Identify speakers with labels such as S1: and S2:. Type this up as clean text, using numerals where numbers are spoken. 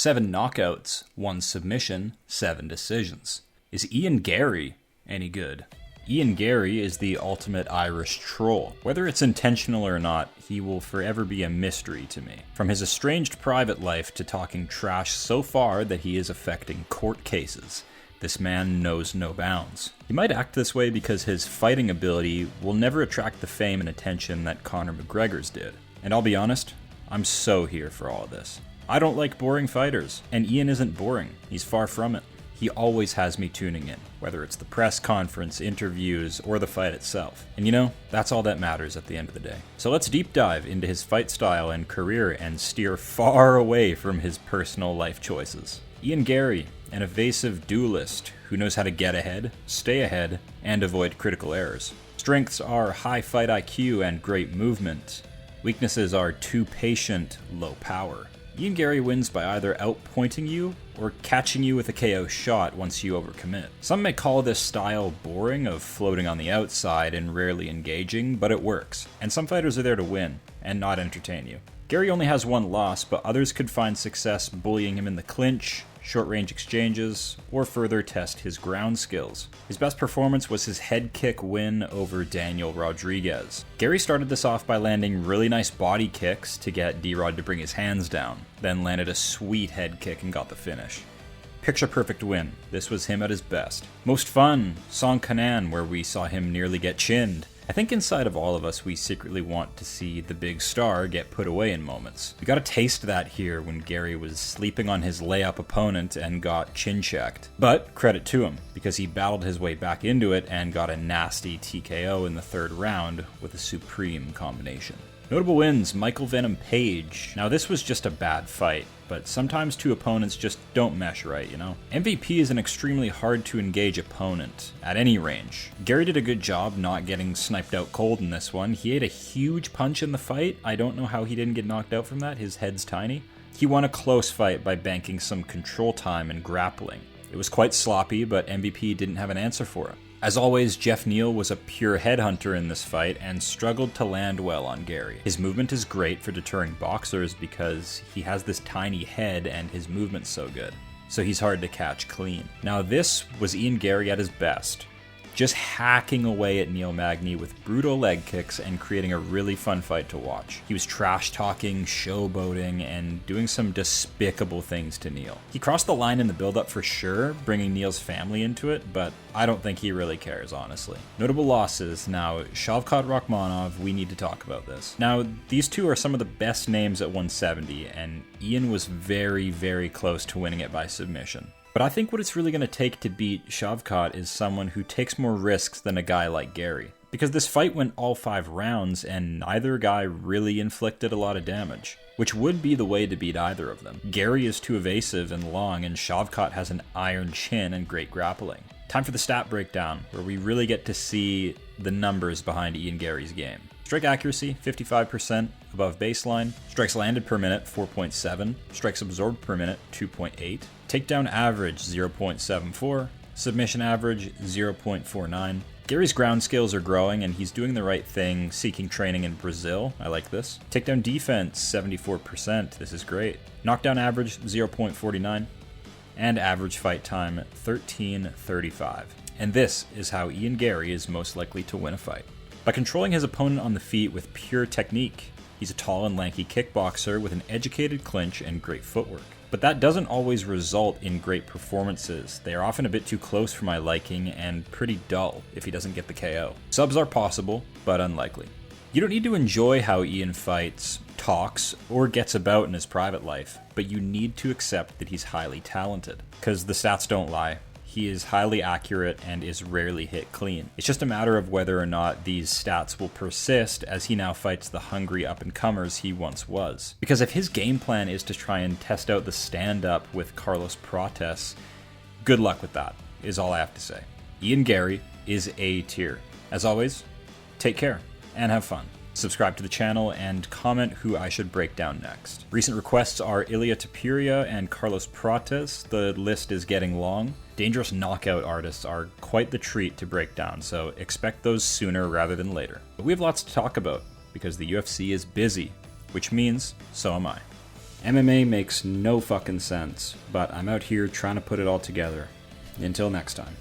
S1: 7 knockouts, 1 submission, 7 decisions. Is Ian Garry any good? Ian Garry is the ultimate Irish troll. Whether it's intentional or not, he will forever be a mystery to me. From his estranged private life to talking trash so far that he is affecting court cases, this man knows no bounds. He might act this way because his fighting ability will never attract the fame and attention that Conor McGregor's did. And I'll be honest, I'm so here for all of this. I don't like boring fighters, and Ian isn't boring. He's far from it. He always has me tuning in, whether it's the press conference, interviews, or the fight itself. And you know, that's all that matters at the end of the day. So let's deep dive into his fight style and career and steer far away from his personal life choices. Ian Garry, an evasive duelist who knows how to get ahead, stay ahead, and avoid critical errors. Strengths are high fight IQ and great movement. Weaknesses are too patient, low power. Ian Garry wins by either outpointing you or catching you with a KO shot once you overcommit. Some may call this style boring, of floating on the outside and rarely engaging, but it works. And some fighters are there to win and not entertain you. Garry only has 1 loss, but others could find success bullying him in the clinch, short-range exchanges, or further test his ground skills. His best performance was his head kick win over Daniel Rodriguez. Garry started this off by landing really nice body kicks to get D-Rod to bring his hands down, then landed a sweet head kick and got the finish. Picture-perfect win. This was him at his best. Most fun, Song Kanan, where we saw him nearly get chinned. I think inside of all of us, we secretly want to see the big star get put away in moments. We got a taste of that here when Garry was sleeping on his layup opponent and got chin-checked. But credit to him, because he battled his way back into it and got a nasty TKO in the 3rd round with a supreme combination. Notable wins, Michael Venom Page. Now this was just a bad fight, but sometimes 2 opponents just don't mesh right, you know? MVP is an extremely hard to engage opponent, at any range. Garry did a good job not getting sniped out cold in this one. He ate a huge punch in the fight. I don't know how he didn't get knocked out from that, his head's tiny. He won a close fight by banking some control time and grappling. It was quite sloppy, but MVP didn't have an answer for it. As always, Jeff Neal was a pure headhunter in this fight and struggled to land well on Garry. His movement is great for deterring boxers because he has this tiny head and his movement's so good. So he's hard to catch clean. Now this was Ian Garry at his best. Just hacking away at Neil Magny with brutal leg kicks and creating a really fun fight to watch. He was trash-talking, showboating, and doing some despicable things to Neil. He crossed the line in the build-up for sure, bringing Neil's family into it, but I don't think he really cares, honestly. Notable losses. Now, Shavkat Rakhmonov, we need to talk about this. Now, these two are some of the best names at 170, and Ian was very, very close to winning it by submission. But I think what it's really going to take to beat Shavkat is someone who takes more risks than a guy like Garry. Because this fight went all 5 rounds and neither guy really inflicted a lot of damage, which would be the way to beat either of them. Garry is too evasive and long, and Shavkat has an iron chin and great grappling. Time for the stat breakdown, where we really get to see the numbers behind Ian Garry's game. Strike accuracy, 55% above baseline. Strikes landed per minute, 4.7. Strikes absorbed per minute, 2.8. Takedown average, 0.74. Submission average, 0.49. Garry's ground skills are growing, and he's doing the right thing, seeking training in Brazil. I like this. Takedown defense, 74%. This is great. Knockdown average, 0.49. And average fight time, 13:35. And this is how Ian Garry is most likely to win a fight. By controlling his opponent on the feet with pure technique. He's a tall and lanky kickboxer with an educated clinch and great footwork. But that doesn't always result in great performances. They are often a bit too close for my liking and pretty dull if he doesn't get the KO. Subs are possible, but unlikely. You don't need to enjoy how Ian fights, talks, or gets about in his private life, but you need to accept that he's highly talented. Because the stats don't lie. He is highly accurate and is rarely hit clean. It's just a matter of whether or not these stats will persist as he now fights the hungry up-and-comers he once was. Because if his game plan is to try and test out the stand-up with Carlos Prates, good luck with that, is all I have to say. Ian Garry is A tier. As always, take care and have fun. Subscribe to the channel and comment who I should break down next. Recent requests are Ilia Topuria and Carlos Prates. The list is getting long. Dangerous knockout artists are quite the treat to break down, so expect those sooner rather than later. But we have lots to talk about because the UFC is busy, which means so am I. MMA makes no fucking sense, but I'm out here trying to put it all together. Until next time.